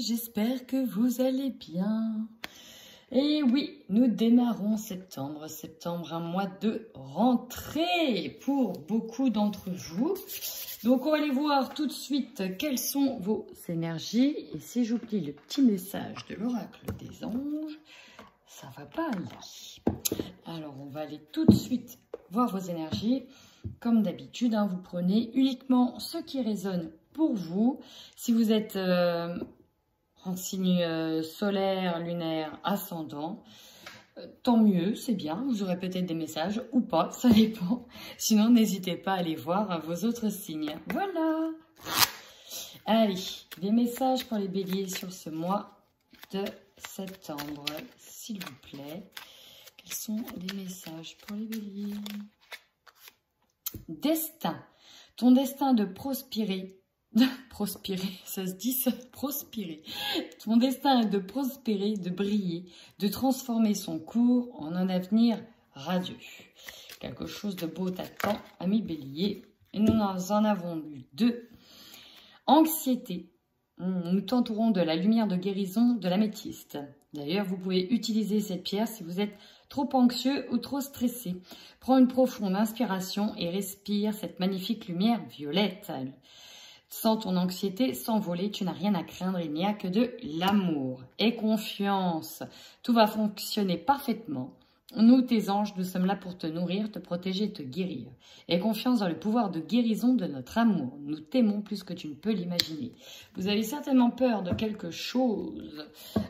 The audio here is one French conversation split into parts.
j'espère que vous allez bien. Et oui, nous démarrons septembre. Septembre, un mois de rentrée pour beaucoup d'entre vous. Donc, on va aller voir tout de suite quelles sont vos énergies. Et si j'oublie le petit message de l'oracle des anges, ça va pas aller. Alors, on va aller tout de suite voir vos énergies. Comme d'habitude, hein, vous prenez uniquement ce qui résonne pour vous. Si vous êtes en signe solaire, lunaire, ascendant, tant mieux, c'est bien. Vous aurez peut-être des messages ou pas, ça dépend. Sinon, n'hésitez pas à aller voir vos autres signes. Voilà. Allez, des messages pour les béliers sur ce mois de septembre, s'il vous plaît. Quels sont les messages pour les béliers? Destin. Ton destin de prospérer. Ça se dit ça, prospérer. Ton destin est de prospérer, de briller, de transformer son cours en un avenir radieux. Quelque chose de beau t'attend, ami bélier. Et nous en avons eu deux. Anxiété. Nous t'entourons de la lumière de guérison de l'améthyste. D'ailleurs, vous pouvez utiliser cette pierre si vous êtes trop anxieux ou trop stressé. Prends une profonde inspiration et respire cette magnifique lumière violette. Sans ton anxiété s'envoler, tu n'as rien à craindre, il n'y a que de l'amour. Et confiance, tout va fonctionner parfaitement. Nous, tes anges, nous sommes là pour te nourrir, te protéger et te guérir. Et confiance dans le pouvoir de guérison de notre amour. Nous t'aimons plus que tu ne peux l'imaginer. Vous avez certainement peur de quelque chose.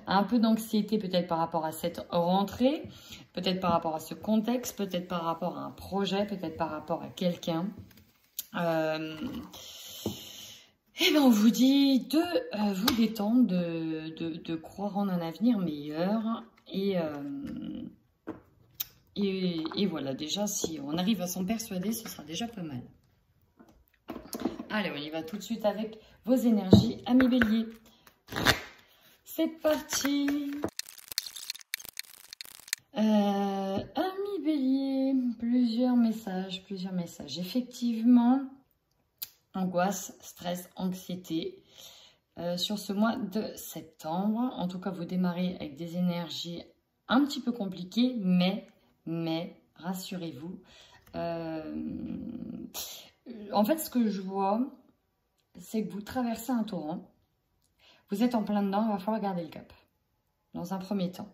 Un peu d'anxiété peut-être par rapport à cette rentrée, peut-être par rapport à ce contexte, peut-être par rapport à un projet, peut-être par rapport à quelqu'un. Eh bien, on vous dit de vous détendre, de croire en un avenir meilleur. Et voilà, déjà, si on arrive à s'en persuader, ce sera déjà pas mal. Allez, on y va tout de suite avec vos énergies, amis béliers. C'est parti. Amis béliers, plusieurs messages. Effectivement, angoisse, stress, anxiété sur ce mois de septembre. En tout cas, vous démarrez avec des énergies un petit peu compliquées, mais rassurez-vous. En fait, ce que je vois, c'est que vous traversez un torrent. Vous êtes en plein dedans, il va falloir garder le cap. Dans un premier temps.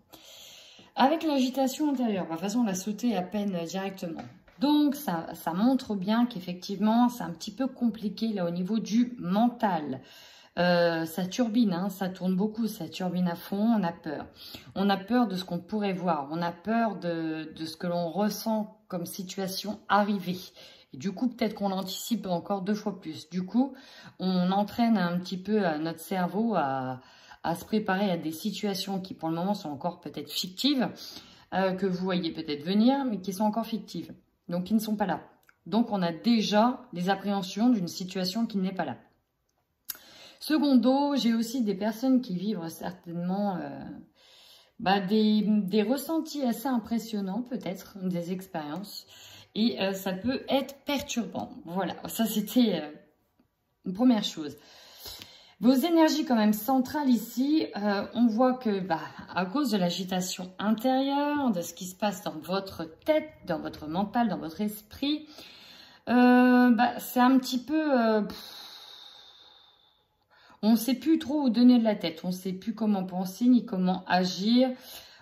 Avec l'agitation intérieure, de toute façon, on va sauter à peine directement. Donc, ça montre bien qu'effectivement, c'est un petit peu compliqué là au niveau du mental. Ça turbine, hein, ça tourne beaucoup, ça turbine à fond, on a peur. On a peur de ce qu'on pourrait voir, on a peur de ce que l'on ressent comme situation arrivée. Et du coup, peut-être qu'on l'anticipe encore 2 fois plus. Du coup, on entraîne un petit peu notre cerveau à se préparer à des situations qui pour le moment sont encore peut-être fictives, que vous voyez peut-être venir, mais qui sont encore fictives. Donc, qui ne sont pas là. Donc, on a déjà des appréhensions d'une situation qui n'est pas là. Secondo, j'ai aussi des personnes qui vivent certainement des ressentis assez impressionnants, peut-être, des expériences. Et ça peut être perturbant. Voilà, ça c'était une première chose. Vos énergies quand même centrales ici, on voit que à cause de l'agitation intérieure, de ce qui se passe dans votre tête, dans votre mental, dans votre esprit, c'est un petit peu... on ne sait plus trop où donner de la tête, on ne sait plus comment penser ni comment agir.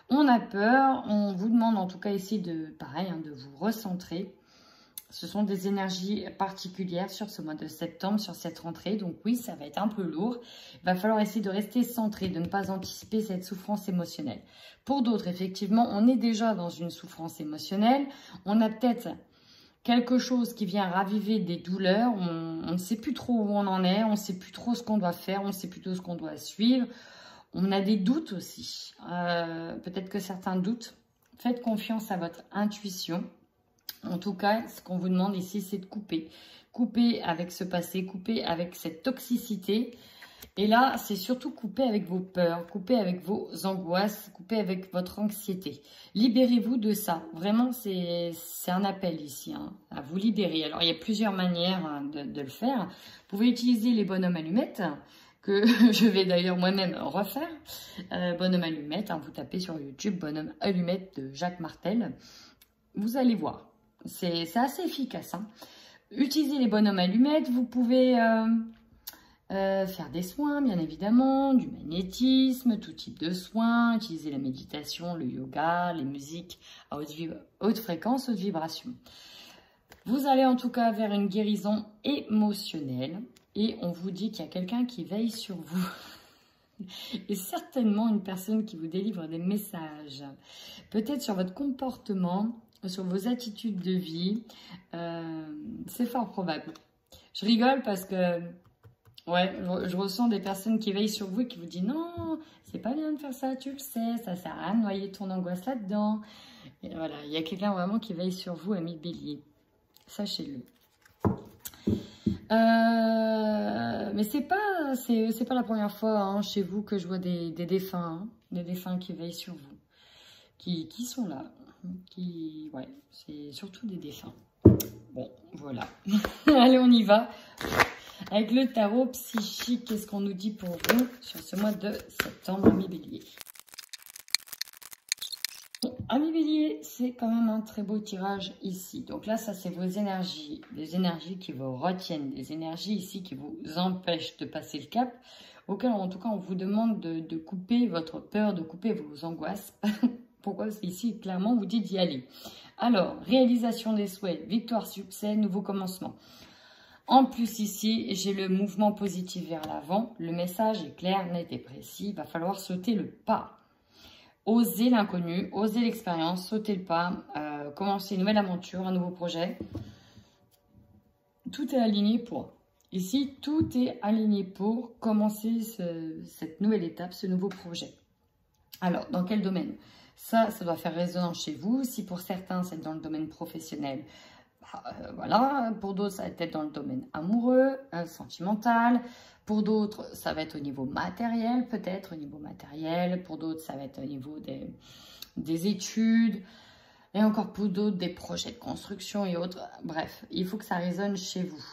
On a peur, on vous demande en tout cas ici de vous recentrer. Ce sont des énergies particulières sur ce mois de septembre, sur cette rentrée. Donc oui, ça va être un peu lourd. Il va falloir essayer de rester centré, de ne pas anticiper cette souffrance émotionnelle. Pour d'autres, effectivement, on est déjà dans une souffrance émotionnelle. On a peut-être quelque chose qui vient raviver des douleurs. On ne sait plus trop où on en est. On ne sait plus trop ce qu'on doit faire. On ne sait plus trop ce qu'on doit suivre. On a des doutes aussi. Peut-être que certains doutent. Faites confiance à votre intuition. En tout cas, ce qu'on vous demande ici, c'est de couper. Couper avec ce passé, couper avec cette toxicité. Et là, c'est surtout couper avec vos peurs, couper avec vos angoisses, couper avec votre anxiété. Libérez-vous de ça. Vraiment, c'est un appel ici, hein, à vous libérer. Alors, il y a plusieurs manières de le faire. Vous pouvez utiliser les bonhommes allumettes. que je vais d'ailleurs moi-même refaire. Bonhomme allumette, hein, vous tapez sur YouTube Bonhomme allumette de Jacques Martel. Vous allez voir, c'est assez efficace. Hein. Utilisez les bonhommes allumettes, vous pouvez faire des soins, bien évidemment, du magnétisme, tout type de soins, utiliser la méditation, le yoga, les musiques à haute fréquence, haute vibration. Vous allez en tout cas vers une guérison émotionnelle et on vous dit qu'il y a quelqu'un qui veille sur vous. Et certainement une personne qui vous délivre des messages. Peut-être sur votre comportement, sur vos attitudes de vie. C'est fort probable. Je rigole parce que ouais, je ressens des personnes qui veillent sur vous et qui vous disent non, c'est pas bien de faire ça, tu le sais, ça sert à rien de noyer ton angoisse là-dedans. Et voilà, il y a quelqu'un vraiment qui veille sur vous, ami Bélier. Sachez-le. Mais c'est pas la première fois hein, chez vous que je vois des défunts, hein, des défunts qui veillent sur vous, qui sont là, ouais, c'est surtout des défunts. Bon, voilà. Allez, on y va. Avec le tarot psychique, qu'est-ce qu'on nous dit pour vous sur ce mois de septembre, ami Bélier? Ami Bélier, c'est quand même un très beau tirage ici. Donc là, ça c'est vos énergies, des énergies qui vous retiennent, des énergies ici qui vous empêchent de passer le cap, auquel en tout cas on vous demande de couper votre peur, de couper vos angoisses. Pourquoi? Parce qu'ici, clairement, on vous dit d'y aller. Alors, réalisation des souhaits, victoire, succès, nouveau commencement. En plus ici, j'ai le mouvement positif vers l'avant. Le message est clair, net et précis. Il va falloir sauter le pas. Oser l'inconnu, oser l'expérience, sauter le pas, commencer une nouvelle aventure, un nouveau projet. Tout est aligné pour. Ici, tout est aligné pour commencer cette nouvelle étape, ce nouveau projet. Alors, dans quel domaine? Ça doit faire résonance chez vous. Si pour certains, c'est dans le domaine professionnel, voilà. Pour d'autres, ça va être dans le domaine amoureux, sentimental. Pour d'autres, ça va être au niveau matériel, peut-être au niveau matériel. Pour d'autres, ça va être au niveau des études. Et encore pour d'autres, des projets de construction et autres. Bref, il faut que ça résonne chez vous.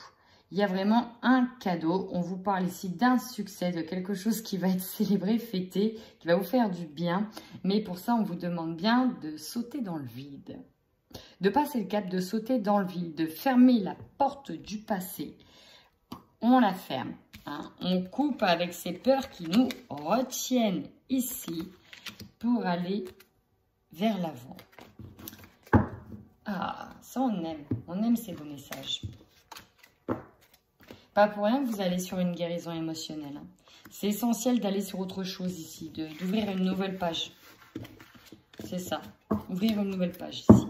Il y a vraiment un cadeau. On vous parle ici d'un succès, de quelque chose qui va être célébré, fêté, qui va vous faire du bien. Mais pour ça, on vous demande bien de sauter dans le vide. De passer le cap, de sauter dans le vide, de fermer la porte du passé. On la ferme. Hein. On coupe avec ces peurs qui nous retiennent ici pour aller vers l'avant. Ah, ça on aime ces beaux messages. Pas pour rien que vous allez sur une guérison émotionnelle. Hein. C'est essentiel d'aller sur autre chose ici, d'ouvrir une nouvelle page. C'est ça, ouvrir une nouvelle page ici.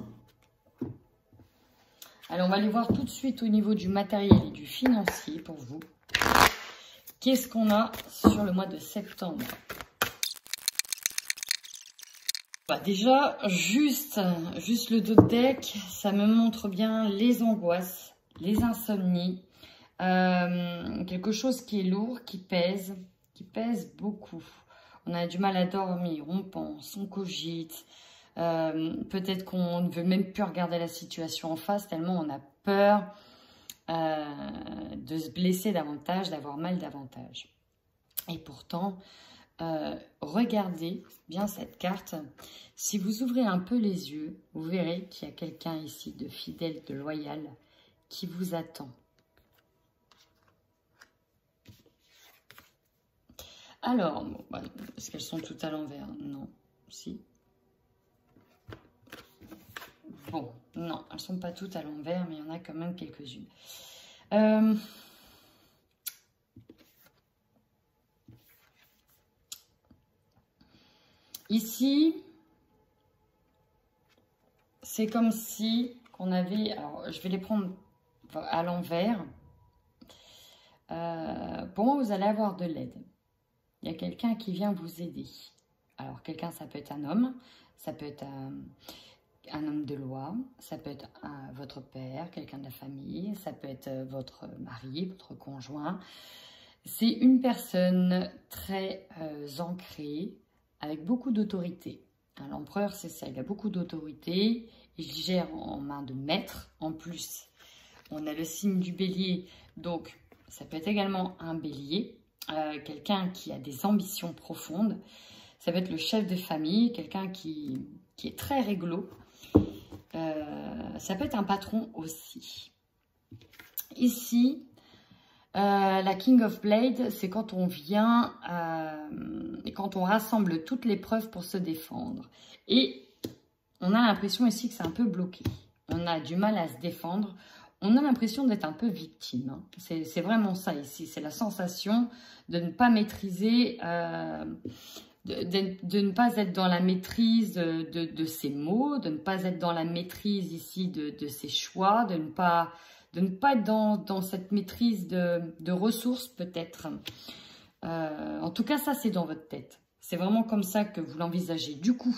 Alors, on va aller voir tout de suite au niveau du matériel et du financier pour vous. Qu'est-ce qu'on a sur le mois de septembre? Bah déjà, juste le dos de deck, ça me montre bien les angoisses, les insomnies. Quelque chose qui est lourd, qui pèse beaucoup. On a du mal à dormir, on pense, on cogite. Peut-être qu'on ne veut même plus regarder la situation en face tellement on a peur de se blesser davantage, d'avoir mal davantage. Et pourtant, regardez bien cette carte. Si vous ouvrez un peu les yeux, vous verrez qu'il y a quelqu'un ici de fidèle, de loyal, qui vous attend. Alors, est-ce qu'elles sont toutes à l'envers? Non, si. Bon, non, elles ne sont pas toutes à l'envers, mais il y en a quand même quelques-unes. Ici, c'est comme si on avait... Alors, je vais les prendre à l'envers. Pour moi, vous allez avoir de l'aide. Il y a quelqu'un qui vient vous aider. Alors, quelqu'un, ça peut être un homme, ça peut être un homme de loi, ça peut être votre père, quelqu'un de la famille, ça peut être votre mari, votre conjoint. C'est une personne très ancrée, avec beaucoup d'autorité. L'empereur, c'est ça, il a beaucoup d'autorité, il gère en main de maître. En plus, on a le signe du bélier, donc ça peut être également un bélier. quelqu'un qui a des ambitions profondes. Ça va être le chef de famille, quelqu'un qui est très réglo. Ça peut être un patron aussi. Ici, la King of Blade, c'est quand on vient et quand on rassemble toutes les preuves pour se défendre. Et on a l'impression ici que c'est un peu bloqué. On a du mal à se défendre. On a l'impression d'être un peu victime. Hein. C'est vraiment ça ici. C'est la sensation de ne pas maîtriser, de ne pas être dans la maîtrise de ses mots, de ne pas être dans la maîtrise ici de ses choix, de ne pas être dans cette maîtrise de ressources peut-être. En tout cas, ça c'est dans votre tête. C'est vraiment comme ça que vous l'envisagez. Du coup,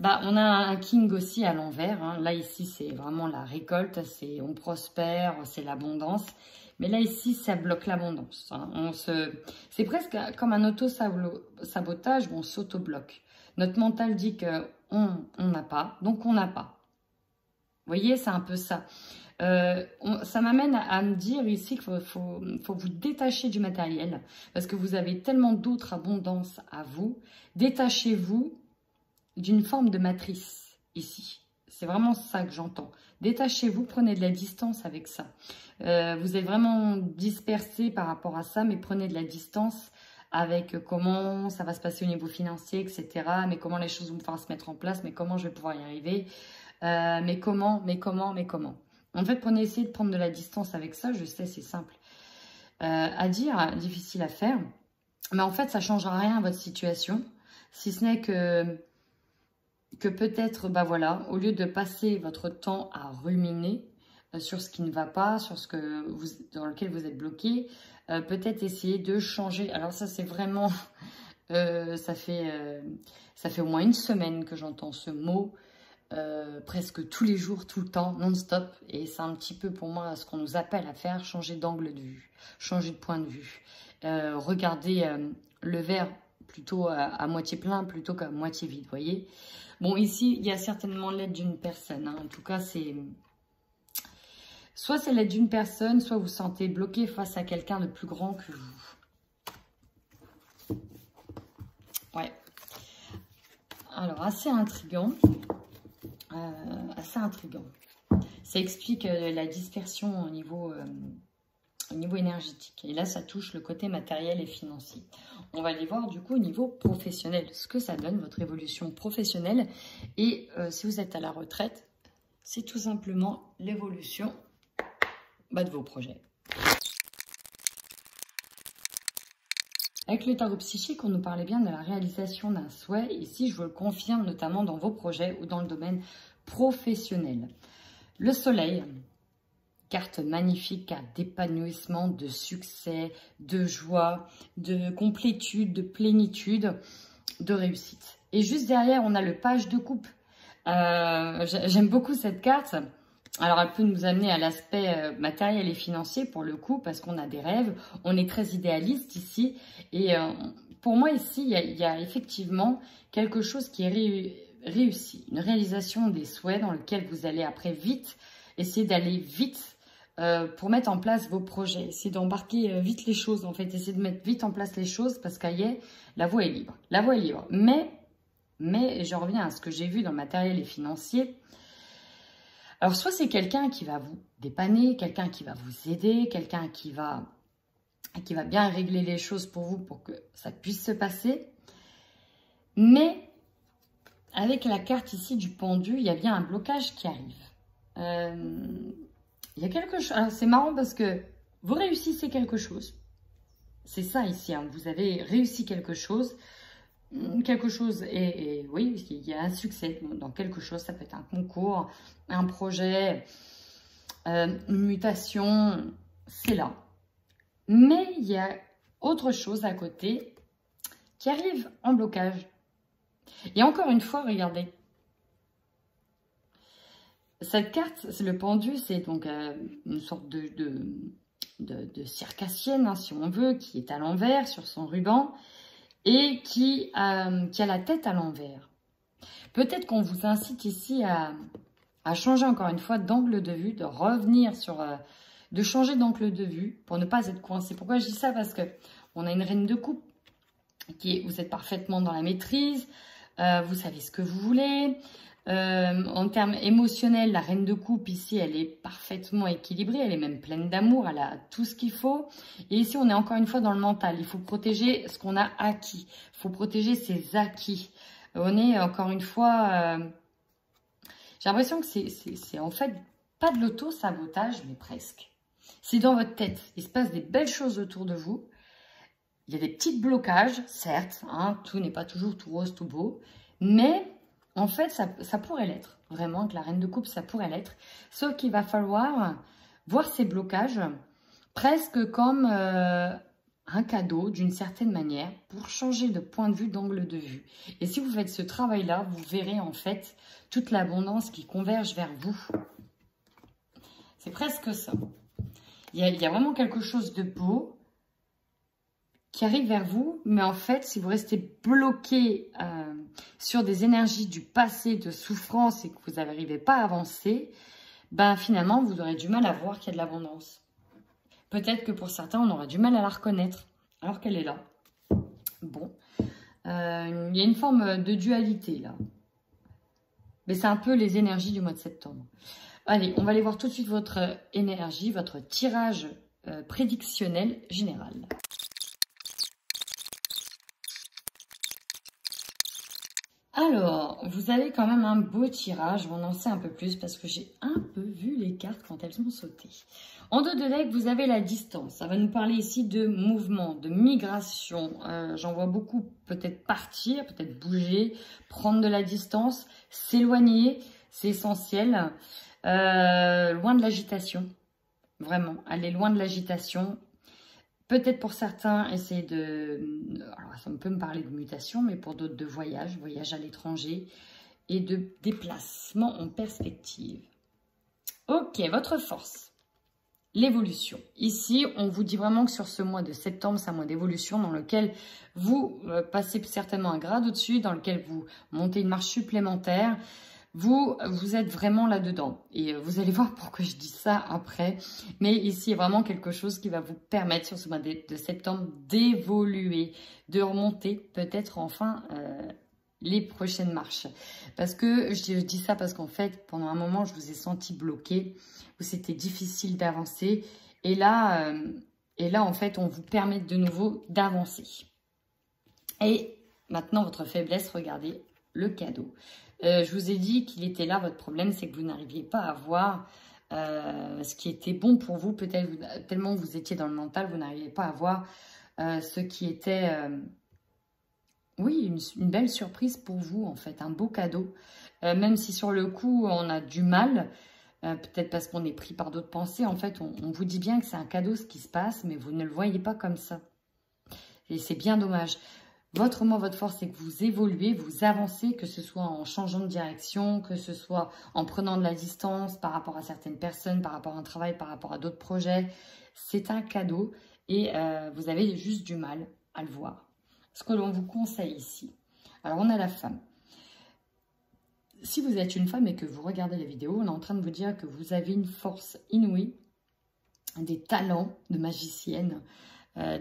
bah, on a un king aussi à l'envers. Hein. Là, ici, c'est vraiment la récolte. On prospère, c'est l'abondance. Mais là, ici, ça bloque l'abondance. Hein. C'est presque comme un auto-sabotage où on s'auto-bloque. Notre mental dit qu'on n'a pas, donc on n'a pas. Vous voyez, c'est un peu ça. Ça m'amène à me dire ici qu'il faut vous détacher du matériel. Parce que vous avez tellement d'autres abondances à vous. Détachez-vous d'une forme de matrice ici. C'est vraiment ça que j'entends. Détachez-vous, prenez de la distance avec ça. Vous êtes vraiment dispersé par rapport à ça, mais prenez de la distance avec comment ça va se passer au niveau financier, etc. Mais comment les choses vont pouvoir se mettre en place, mais comment je vais pouvoir y arriver, mais comment. En fait, essayez de prendre de la distance avec ça. Je sais, c'est simple à dire, difficile à faire. Mais en fait, ça ne changera rien à votre situation, si ce n'est que peut-être, bah voilà, au lieu de passer votre temps à ruminer sur ce qui ne va pas, sur dans lequel vous êtes bloqué, peut-être essayer de changer. Alors ça, c'est vraiment, ça fait au moins une semaine que j'entends ce mot, presque tous les jours, tout le temps, non-stop. Et c'est un petit peu pour moi ce qu'on nous appelle à faire, changer d'angle de vue, changer de point de vue, regarder le verre plutôt à moitié plein plutôt qu'à moitié vide, vous voyez. Bon, ici, il y a certainement l'aide d'une personne. Hein. En tout cas, soit c'est l'aide d'une personne, soit vous vous sentez bloqué face à quelqu'un de plus grand que vous. Ouais. Alors, assez intriguant. Ça explique la dispersion au niveau énergétique. Et là, ça touche le côté matériel et financier. On va aller voir du coup au niveau professionnel, ce que ça donne, votre évolution professionnelle. Et si vous êtes à la retraite, c'est tout simplement l'évolution de vos projets. Avec le tarot psychique, on nous parlait bien de la réalisation d'un souhait. Ici, je vous le confirme, notamment dans vos projets ou dans le domaine professionnel. Le soleil, carte magnifique, carte d'épanouissement, de succès, de joie, de complétude, de plénitude, de réussite. Et juste derrière, on a le page de coupe. J'aime beaucoup cette carte. Alors, elle peut nous amener à l'aspect matériel et financier pour le coup, parce qu'on a des rêves. On est très idéaliste ici. Et pour moi, ici, il y a effectivement quelque chose qui est réussi. Une réalisation des souhaits dans lequel vous allez après vite, essayer d'aller vite pour mettre en place vos projets. Essayez d'embarquer vite les choses, en fait. Essayez de mettre vite en place les choses parce qu'ailleurs, la voie est libre. La voie est libre. Mais je reviens à ce que j'ai vu dans le matériel et financier. Alors, soit c'est quelqu'un qui va vous dépanner, quelqu'un qui va vous aider, quelqu'un qui va bien régler les choses pour vous pour que ça puisse se passer. Mais avec la carte ici du pendu, il y a bien un blocage qui arrive. Il y a quelque chose. Alors, c'est marrant parce que vous réussissez quelque chose. C'est ça ici. Hein, vous avez réussi quelque chose. Et oui, il y a un succès dans quelque chose. Ça peut être un concours, un projet, une mutation. C'est là. Mais il y a autre chose à côté qui arrive en blocage. Et encore une fois, regardez. Cette carte, c'est le pendu, c'est donc une sorte de circassienne, hein, si on veut, qui est à l'envers sur son ruban et qui a la tête à l'envers. Peut-être qu'on vous incite ici à changer encore une fois d'angle de vue, de revenir sur de changer d'angle de vue pour ne pas être coincé. Pourquoi je dis ça? Parce que on a une reine de coupe vous êtes parfaitement dans la maîtrise, vous savez ce que vous voulez. En termes émotionnels, la reine de coupe ici, elle est parfaitement équilibrée, elle est même pleine d'amour, elle a tout ce qu'il faut. Et ici, on est encore une fois dans le mental. Il faut protéger ce qu'on a acquis, il faut protéger ses acquis. On est encore une fois... j'ai l'impression que c'est en fait pas de l'auto-sabotage, mais presque. C'est dans votre tête. Il se passe des belles choses autour de vous. Il y a des petits blocages, certes. Hein, tout n'est pas toujours tout rose, tout beau. Mais en fait, ça pourrait l'être. Vraiment, que la reine de coupe, ça pourrait l'être. Sauf qu'il va falloir voir ces blocages presque comme un cadeau, d'une certaine manière, pour changer de point de vue, d'angle de vue. Et si vous faites ce travail-là, vous verrez en fait toute l'abondance qui converge vers vous. C'est presque ça. Il y a vraiment quelque chose de beau qui arrive vers vous, mais en fait, si vous restez bloqué sur des énergies du passé, de souffrance, et que vous n'arrivez pas à avancer, ben finalement, vous aurez du mal à voir qu'il y a de l'abondance. Peut-être que pour certains, on aura du mal à la reconnaître, alors qu'elle est là. Bon, il y a une forme de dualité, là. Mais c'est un peu les énergies du mois de septembre. Allez, on va aller voir tout de suite votre énergie, votre tirage prédictionnel général. Alors, vous avez quand même un beau tirage. Je vais en lancer un peu plus parce que j'ai un peu vu les cartes quand elles ont sauté. En dos de deck, vous avez la distance. Ça va nous parler ici de mouvement, de migration. J'en vois beaucoup peut-être partir, peut-être bouger, prendre de la distance, s'éloigner. C'est essentiel. Loin de l'agitation. Vraiment, aller loin de l'agitation. Peut-être pour certains, essayer de... Alors, ça peut me parler de mutation, mais pour d'autres, de voyage à l'étranger et de déplacement en perspective. Ok, votre force, l'évolution. Ici, on vous dit vraiment que sur ce mois de septembre, c'est un mois d'évolution dans lequel vous passez certainement un grade au-dessus, dans lequel vous montez une marche supplémentaire. Vous êtes vraiment là-dedans. Et vous allez voir pourquoi je dis ça après. Mais ici, il y a vraiment quelque chose qui va vous permettre sur ce mois de septembre d'évoluer, de remonter peut-être enfin les prochaines marches. Parce que je dis ça parce qu'en fait, pendant un moment, je vous ai senti bloqué, où c'était difficile d'avancer. Et là, en fait, on vous permet de nouveau d'avancer. Et maintenant, votre faiblesse, regardez le cadeau. Je vous ai dit qu'il était là, votre problème, c'est que vous n'arriviez pas à voir ce qui était bon pour vous. Peut-être tellement vous étiez dans le mental, vous n'arriviez pas à voir ce qui était, oui, une belle surprise pour vous, en fait, un beau cadeau. Même si sur le coup, on a du mal, peut-être parce qu'on est pris par d'autres pensées, en fait, on vous dit bien que c'est un cadeau ce qui se passe, mais vous ne le voyez pas comme ça. Et c'est bien dommage. Votre mot, votre force, c'est que vous évoluez, vous avancez, que ce soit en changeant de direction, que ce soit en prenant de la distance par rapport à certaines personnes, par rapport à un travail, par rapport à d'autres projets. C'est un cadeau et vous avez juste du mal à le voir. Ce que l'on vous conseille ici. Alors, on a la femme. Si vous êtes une femme et que vous regardez la vidéo, on est en train de vous dire que vous avez une force inouïe, des talents de magicienne,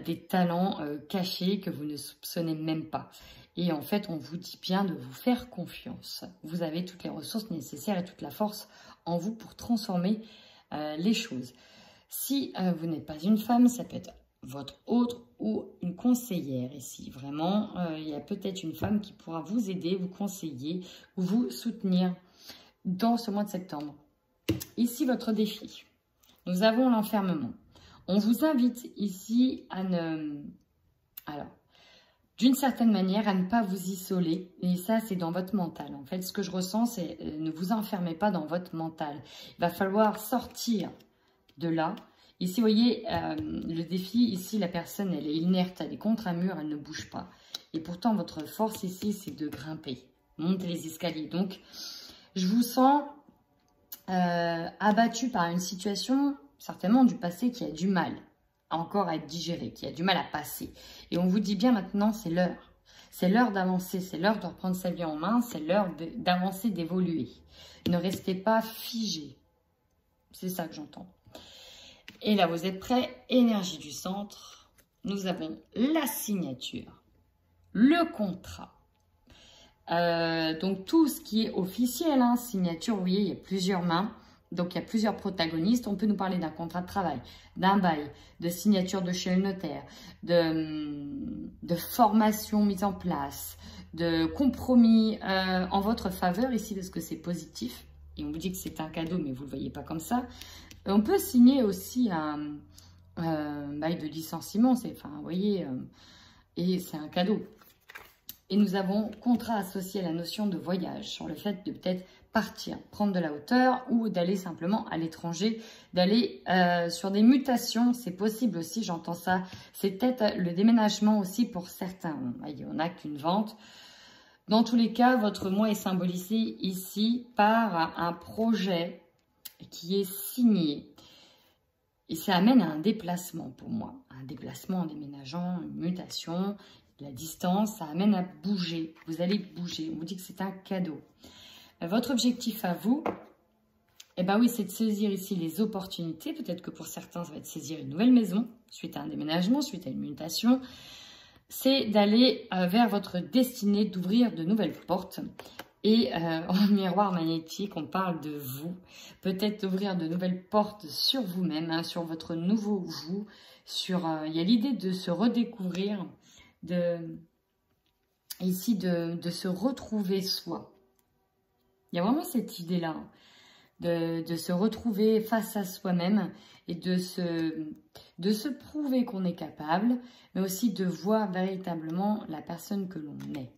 des talents cachés que vous ne soupçonnez même pas. Et en fait, on vous dit bien de vous faire confiance. Vous avez toutes les ressources nécessaires et toute la force en vous pour transformer les choses. Si vous n'êtes pas une femme, ça peut être votre autre ou une conseillère ici. Vraiment, il y a peut-être une femme qui pourra vous aider, vous conseiller ou vous soutenir dans ce mois de septembre. Ici, votre défi. Nous avons l'enfermement. On vous invite ici à ne... Alors, d'une certaine manière, à ne pas vous isoler. Et ça, c'est dans votre mental. En fait, ce que je ressens, c'est ne vous enfermez pas dans votre mental. Il va falloir sortir de là. Ici, vous voyez, le défi, ici, la personne, elle est inerte, elle est contre un mur, elle ne bouge pas. Et pourtant, votre force ici, c'est de grimper, monter les escaliers. Donc, je vous sens abattu par une situation... certainement du passé qui a du mal encore à être digéré, qui a du mal à passer. Et on vous dit bien maintenant, c'est l'heure. C'est l'heure d'avancer, c'est l'heure de reprendre sa vie en main, c'est l'heure d'avancer, d'évoluer. Ne restez pas figé. C'est ça que j'entends. Et là, vous êtes prêts? Énergie du centre. Nous avons la signature, le contrat. Donc, tout ce qui est officiel, hein, signature, vous voyez, il y a plusieurs mains. Donc, il y a plusieurs protagonistes. On peut nous parler d'un contrat de travail, d'un bail, de signature de chez le notaire, de formation mise en place, de compromis en votre faveur ici parce que c'est positif. Et on vous dit que c'est un cadeau, mais vous ne le voyez pas comme ça. On peut signer aussi un bail de licenciement. Enfin, vous voyez, et c'est un cadeau. Et nous avons contrat associé à la notion de voyage, sur le fait de peut-être partir, prendre de la hauteur ou d'aller simplement à l'étranger, d'aller sur des mutations. C'est possible aussi, j'entends ça. C'est peut-être le déménagement aussi pour certains. On n'a qu'une vente. Dans tous les cas, votre mois est symbolisé ici par un projet qui est signé. Et ça amène à un déplacement pour moi. Un déplacement en déménageant, une mutation. La distance, ça amène à bouger. Vous allez bouger. On vous dit que c'est un cadeau. Votre objectif à vous, eh ben oui, c'est de saisir ici les opportunités. Peut-être que pour certains, ça va être saisir une nouvelle maison, suite à un déménagement, suite à une mutation. C'est d'aller vers votre destinée, d'ouvrir de nouvelles portes. Et en miroir magnétique, on parle de vous. Peut-être d'ouvrir de nouvelles portes sur vous-même, hein, sur votre nouveau vous. Il y a l'idée de se redécouvrir, de se retrouver soi. Il y a vraiment cette idée-là, de se retrouver face à soi-même et de se prouver qu'on est capable, mais aussi de voir véritablement la personne que l'on est.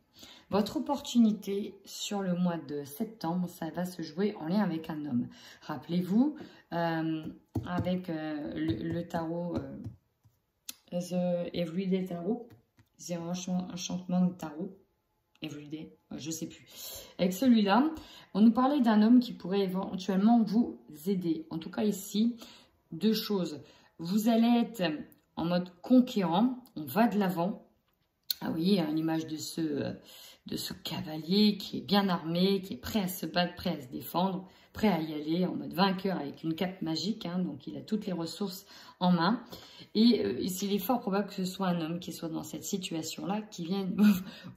Votre opportunité sur le mois de septembre, ça va se jouer en lien avec un homme. Rappelez-vous, avec le tarot, The Everyday Tarot, c'est un enchantement de tarot, Everyday, je ne sais plus. Avec celui-là, on nous parlait d'un homme qui pourrait éventuellement vous aider. En tout cas ici, deux choses. Vous allez être en mode conquérant, on va de l'avant. Ah oui, il y a une image de ce cavalier qui est bien armé, qui est prêt à se battre, prêt à se défendre, prêt à y aller en mode vainqueur avec une cape magique. Hein, donc, il a toutes les ressources en main. Et il est fort probable que ce soit un homme qui soit dans cette situation-là, qui vienne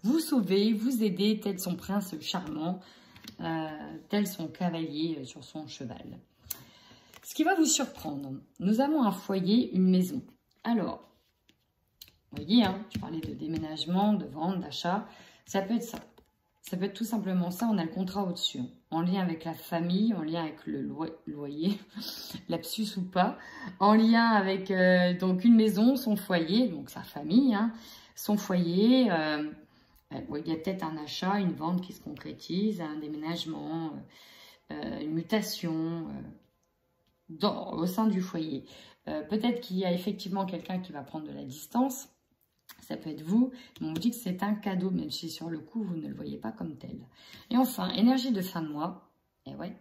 vous sauver, vous aider, tel son prince charmant, tel son cavalier sur son cheval. Ce qui va vous surprendre, nous avons un foyer, une maison. Alors, vous voyez, hein, je parlais de déménagement, de vente, d'achat. Ça peut être ça. Ça peut être tout simplement ça. On a le contrat au-dessus. En lien avec la famille, en lien avec le loyer, lapsus ou pas. En lien avec donc une maison, son foyer, donc sa famille, hein, son foyer. Il y a peut-être un achat, une vente qui se concrétise, un déménagement, une mutation au sein du foyer. Peut-être qu'il y a effectivement quelqu'un qui va prendre de la distance. Ça peut être vous, mais on vous dit que c'est un cadeau, même si sur le coup, vous ne le voyez pas comme tel. Et enfin, énergie de fin de mois. Et ouais,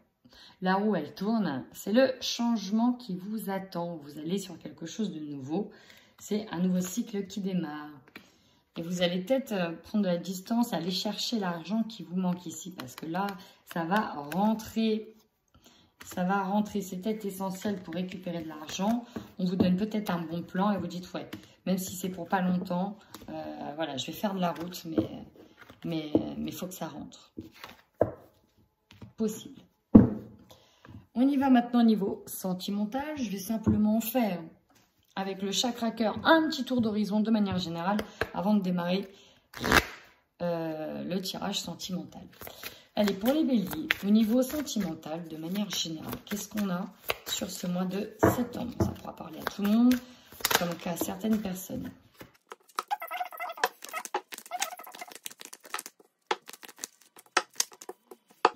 la roue, elle tourne. C'est le changement qui vous attend. Vous allez sur quelque chose de nouveau. C'est un nouveau cycle qui démarre. Et vous allez peut-être prendre de la distance, aller chercher l'argent qui vous manque ici. Parce que là, ça va rentrer. Ça va rentrer. C'est peut-être essentiel pour récupérer de l'argent. On vous donne peut-être un bon plan et vous dites, ouais, même si c'est pour pas longtemps, voilà, je vais faire de la route, mais il faut que ça rentre. Possible. On y va maintenant au niveau sentimental. Je vais simplement faire, avec le chakra cœur, un petit tour d'horizon de manière générale avant de démarrer le tirage sentimental. Allez, pour les béliers, au niveau sentimental, de manière générale, qu'est-ce qu'on a sur ce mois de septembre? Ça pourra parler à tout le monde, comme qu'à certaines personnes.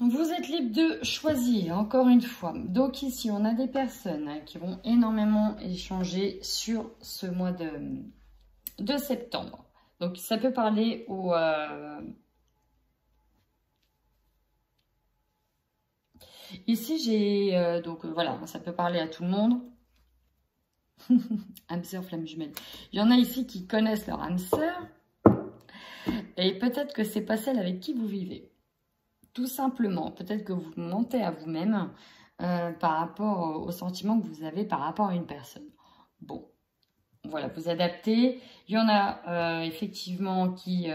Vous êtes libre de choisir, encore une fois. Donc ici, on a des personnes qui vont énormément échanger sur ce mois de septembre. Donc ça peut parler aux... Ici, j'ai... donc voilà, ça peut parler à tout le monde. Âme sœur, flamme jumelle. Il y en a ici qui connaissent leur âme sœur. Et peut-être que c'est pas celle avec qui vous vivez. Tout simplement. Peut-être que vous mentez à vous-même. par rapport aux sentiments que vous avez par rapport à une personne. Bon, voilà, vous adaptez. Il y en a effectivement qui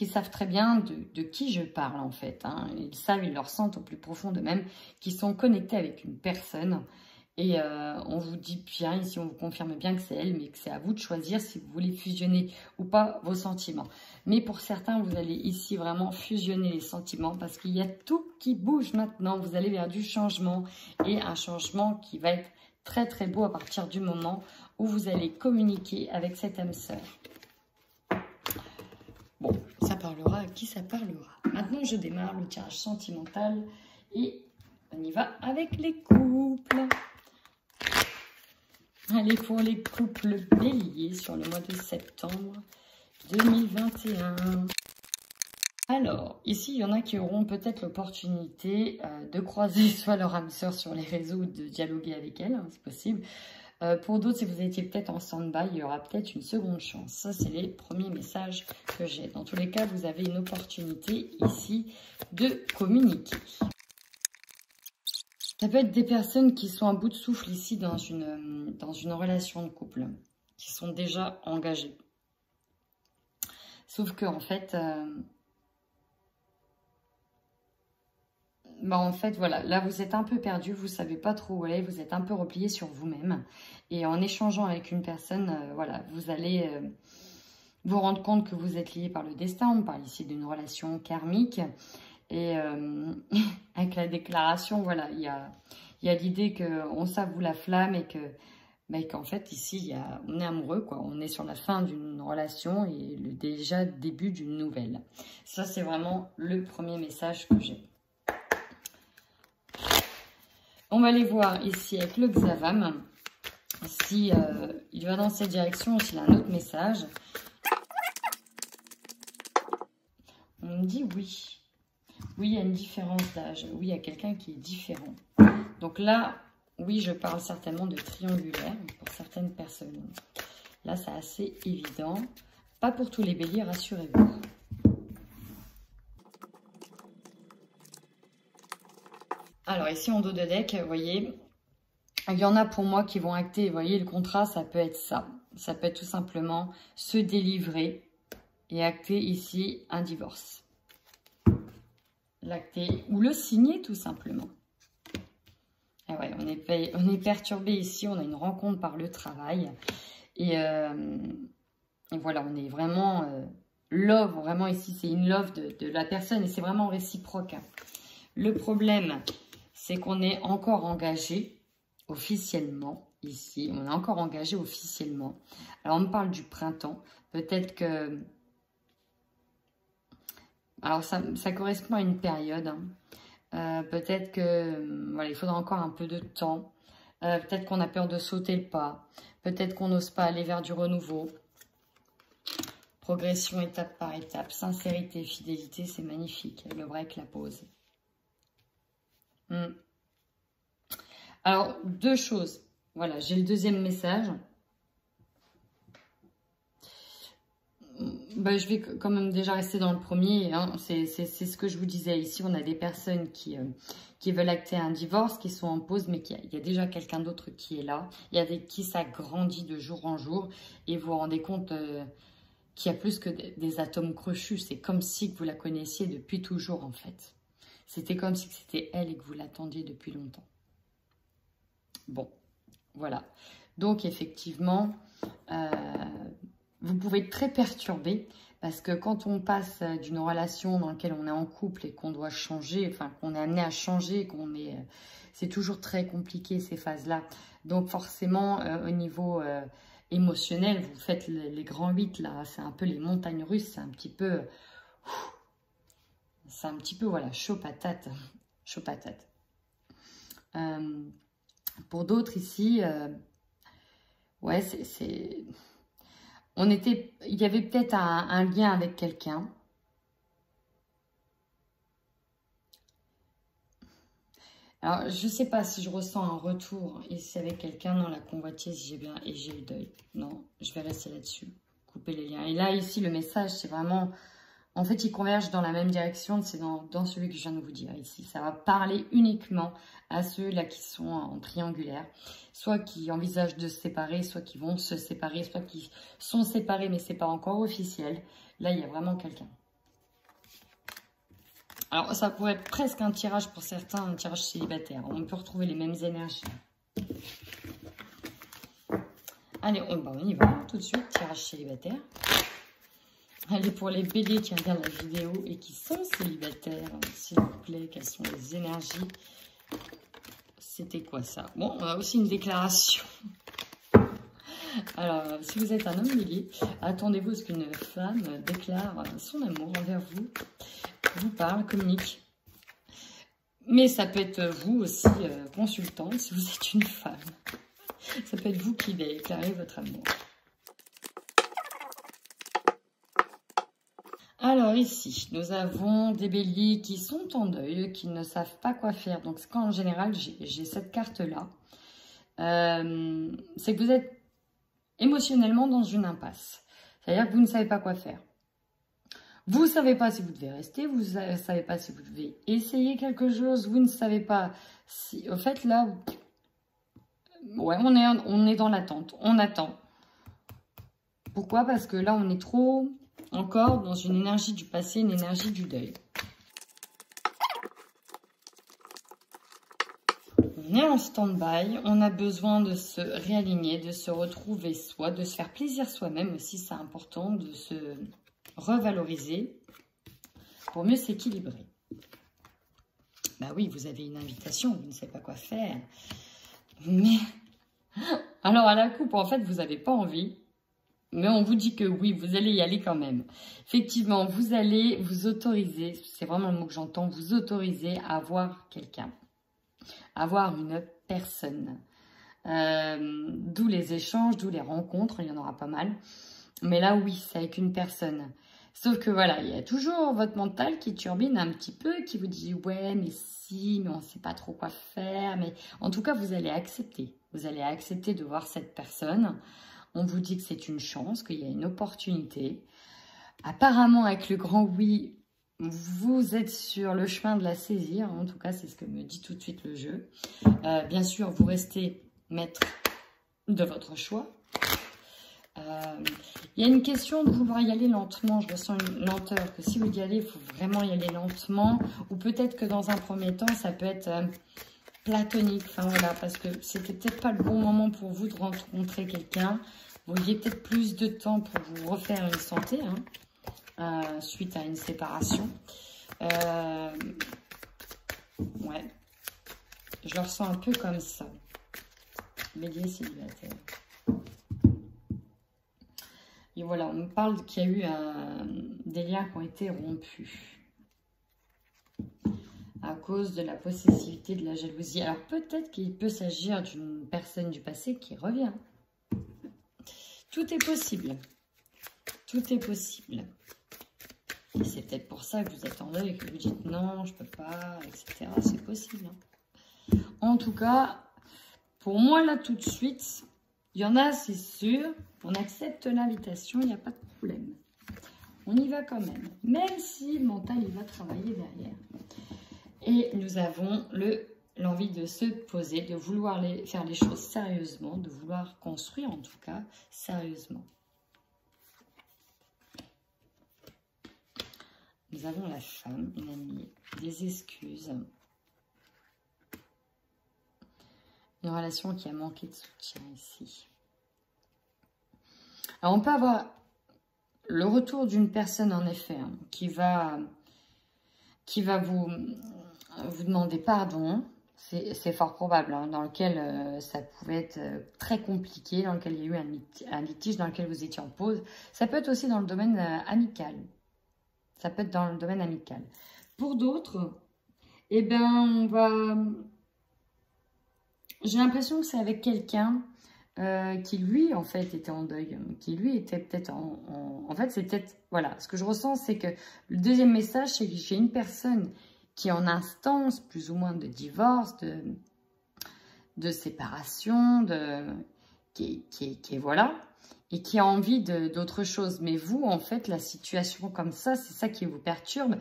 savent très bien de qui je parle en fait. Hein. Ils savent, ils le ressentent au plus profond d'eux-mêmes, qu'ils sont connectés avec une personne. Et on vous dit bien, ici on vous confirme bien que c'est elle, mais que c'est à vous de choisir si vous voulez fusionner ou pas vos sentiments. Mais pour certains, vous allez ici vraiment fusionner les sentiments parce qu'il y a tout qui bouge maintenant. Vous allez vers du changement et un changement qui va être très très beau à partir du moment où vous allez communiquer avec cette âme sœur. Bon, ça parlera à qui ça parlera. Maintenant, je démarre le tirage sentimental et on y va avec les couples. Allez, pour les couples béliers sur le mois de septembre 2021. Alors, ici, il y en a qui auront peut-être l'opportunité de croiser soit leur âme sœur sur les réseaux ou de dialoguer avec elle, hein, c'est possible. Pour d'autres, si vous étiez peut-être en stand-by, il y aura peut-être une seconde chance. Ça, c'est les premiers messages que j'ai. Dans tous les cas, vous avez une opportunité ici de communiquer. Ça peut être des personnes qui sont à bout de souffle ici dans une relation de couple, qui sont déjà engagées. Sauf que en fait, voilà, là vous êtes un peu perdu, vous savez pas trop où aller, vous êtes un peu replié sur vous-même. Et en échangeant avec une personne, voilà, vous allez vous rendre compte que vous êtes lié par le destin. On parle ici d'une relation karmique. Et avec la déclaration, voilà, il y a l'idée qu'on s'avoue la flamme et qu'en fait, ici, on est amoureux, quoi. On est sur la fin d'une relation et déjà début d'une nouvelle. Ça, c'est vraiment le premier message que j'ai. On va aller voir ici avec le Xavam, si il va dans cette direction ou s'il a un autre message. On me dit oui. Oui, il y a une différence d'âge. Oui, il y a quelqu'un qui est différent. Donc là, oui, je parle certainement de triangulaire pour certaines personnes. Là, c'est assez évident. Pas pour tous les béliers, rassurez-vous. Alors ici, en dos de deck, vous voyez, il y en a pour moi qui vont acter. Vous voyez, le contrat, ça peut être ça. Ça peut être tout simplement se délivrer et acter ici un divorce. L'acter ou le signer tout simplement. Et ouais, on est perturbé ici, on a une rencontre par le travail. Et voilà, on est vraiment love, vraiment ici, c'est une love de la personne et c'est vraiment réciproque. Hein. Le problème, c'est qu'on est encore engagé officiellement ici. On est encore engagé officiellement. Alors, on me parle du printemps. Peut-être que... Alors, ça correspond à une période. Hein. Peut-être que voilà, il faudra encore un peu de temps. Peut-être qu'on a peur de sauter le pas. Peut-être qu'on n'ose pas aller vers du renouveau. Progression étape par étape. Sincérité, fidélité, c'est magnifique. Le break, la pause. Alors, deux choses. Voilà, j'ai le deuxième message. Je vais quand même déjà rester dans le premier. Hein. C'est ce que je vous disais. Ici, on a des personnes qui veulent acter un divorce, qui sont en pause, mais il y a déjà quelqu'un d'autre qui est là. Il y a avec qui ça grandit de jour en jour. Et vous vous rendez compte qu'il y a plus que des atomes crochus. C'est comme si vous la connaissiez depuis toujours, en fait. C'était comme si c'était elle et que vous l'attendiez depuis longtemps. Bon, voilà. Donc, effectivement... vous pouvez être très perturbé parce que quand on passe d'une relation dans laquelle on est en couple et qu'on doit changer, enfin qu'on est amené à changer, c'est toujours très compliqué ces phases-là. Donc forcément au niveau émotionnel, vous faites les grands 8 là, c'est un peu les montagnes russes, c'est un petit peu voilà, chaud patate, chaud patate. Pour d'autres ici, ouais c'est il y avait peut-être un lien avec quelqu'un. Alors, je ne sais pas si je ressens un retour ici avec quelqu'un dans la convoitise, j'ai bien et j'ai le deuil. Non, je vais rester là-dessus. Couper les liens. Et là, ici, le message, c'est vraiment, En fait, ils convergent dans la même direction, c'est dans celui que je viens de vous dire ici. Ça va parler uniquement à ceux-là qui sont en triangulaire, soit qui envisagent de se séparer, soit qui vont se séparer, soit qui sont séparés, mais c'est pas encore officiel. Là, il y a vraiment quelqu'un. Alors, ça pourrait être presque un tirage pour certains, un tirage célibataire. On peut retrouver les mêmes énergies. Allez, on y va tout de suite, tirage célibataire. Allez, pour les béliers qui regardent la vidéo et qui sont célibataires, s'il vous plaît, quelles sont les énergies? C'était quoi ça? Bon, on a aussi une déclaration. Alors, si vous êtes un homme bélier, attendez-vous à ce qu'une femme déclare son amour envers vous, vous parle, communique. Mais ça peut être vous aussi, consultant, si vous êtes une femme. Ça peut être vous qui déclarez votre amour. Alors ici, nous avons des béliers qui sont en deuil, qui ne savent pas quoi faire. Donc quand en général, j'ai cette carte-là, c'est que vous êtes émotionnellement dans une impasse. C'est-à-dire que vous ne savez pas quoi faire. Vous ne savez pas si vous devez rester, vous ne savez pas si vous devez essayer quelque chose, vous ne savez pas si... Au fait, là, ouais, on est dans l'attente, on attend. Pourquoi? Parce que là, on est trop... encore dans une énergie du passé, une énergie du deuil. On est en stand-by, on a besoin de se réaligner, de se retrouver soi, de se faire plaisir soi-même aussi, c'est important, de se revaloriser pour mieux s'équilibrer. Bah oui, vous avez une invitation, vous ne savez pas quoi faire. Mais, alors à la coupe, en fait, vous n'avez pas envie. Mais on vous dit que oui, vous allez y aller quand même. Effectivement, vous allez vous autoriser, c'est vraiment le mot que j'entends, vous autoriser à voir quelqu'un, à voir une personne. D'où les échanges, d'où les rencontres, il y en aura pas mal. Mais là, oui, c'est avec une personne. Sauf que voilà, il y a toujours votre mental qui turbine un petit peu, qui vous dit « ouais, mais si, mais on ne sait pas trop quoi faire. » Mais en tout cas, vous allez accepter. Vous allez accepter de voir cette personne. On vous dit que c'est une chance, qu'il y a une opportunité. Apparemment, avec le grand oui, vous êtes sur le chemin de la saisir. En tout cas, c'est ce que me dit tout de suite le jeu. Bien sûr, vous restez maître de votre choix. Il y a une question de vouloir y aller lentement. Je ressens une lenteur, que si vous y allez, il faut vraiment y aller lentement. Ou peut-être que dans un premier temps, ça peut être... platonique, enfin voilà, parce que c'était peut-être pas le bon moment pour vous de rencontrer quelqu'un. Vous auriez peut-être plus de temps pour vous refaire une santé, hein, suite à une séparation. Ouais, je le ressens un peu comme ça. Bélier célibataire. Et voilà, on me parle qu'il y a eu des liens qui ont été rompus à cause de la possessivité, de la jalousie. Alors peut-être qu'il peut s'agir d'une personne du passé qui revient. Tout est possible. Tout est possible. Et c'est peut-être pour ça que vous êtes en deuil et que vous dites non, je peux pas, etc. C'est possible. Hein. En tout cas, pour moi là tout de suite, il y en a, c'est sûr. On accepte l'invitation, il n'y a pas de problème. On y va quand même. Même si le mental, il va travailler derrière. Et nous avons l'envie de se poser, de vouloir faire les choses sérieusement, de vouloir construire en tout cas sérieusement. Nous avons la femme, une amie, des excuses. Une relation qui a manqué de soutien ici. Alors on peut avoir le retour d'une personne en effet, hein, qui va vous demander pardon, c'est fort probable, hein, dans lequel ça pouvait être très compliqué, dans lequel il y a eu un litige, dans lequel vous étiez en pause. Ça peut être aussi dans le domaine amical. Ça peut être dans le domaine amical. Pour d'autres, eh ben, j'ai l'impression que c'est avec quelqu'un qui, lui, en fait, était en deuil, qui, lui, était peut-être en fait, c'est peut-être... Voilà, ce que je ressens, c'est que le deuxième message, c'est que j'ai une personne qui est en instance, plus ou moins, de divorce, de séparation, qui est voilà. et qui a envie d'autre chose. Mais vous, en fait, la situation comme ça, c'est ça qui vous perturbe.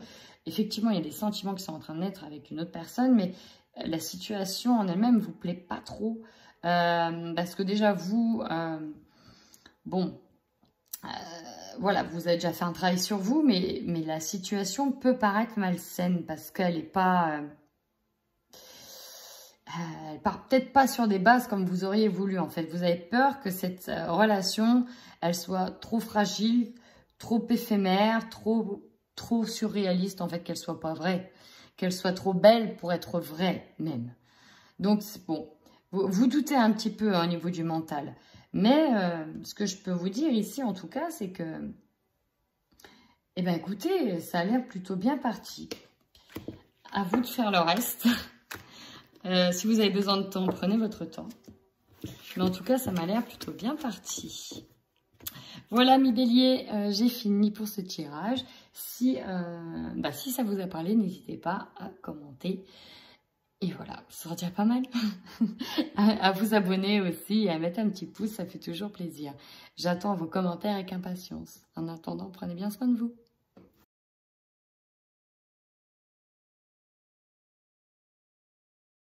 Effectivement, il y a des sentiments qui sont en train de naître avec une autre personne, mais la situation en elle-même ne vous plaît pas trop. Parce que déjà, vous, bon, voilà, vous avez déjà fait un travail sur vous, mais la situation peut paraître malsaine parce qu'elle n'est pas... elle part peut-être pas sur des bases comme vous auriez voulu, en fait. Vous avez peur que cette relation, elle soit trop fragile, trop éphémère, trop surréaliste, en fait, qu'elle soit pas vraie. Qu'elle soit trop belle pour être vraie, même. Donc, bon, vous doutez un petit peu au niveau du mental. Mais ce que je peux vous dire ici, en tout cas, c'est que... Eh bien, écoutez, ça a l'air plutôt bien parti. À vous de faire le reste. Si vous avez besoin de temps, prenez votre temps. Mais en tout cas, ça m'a l'air plutôt bien parti. Voilà, mes béliers, j'ai fini pour ce tirage. Si ça vous a parlé, n'hésitez pas à commenter. Et voilà, ça sera déjà pas mal. À vous abonner aussi et à mettre un petit pouce, ça fait toujours plaisir. J'attends vos commentaires avec impatience. En attendant, prenez bien soin de vous.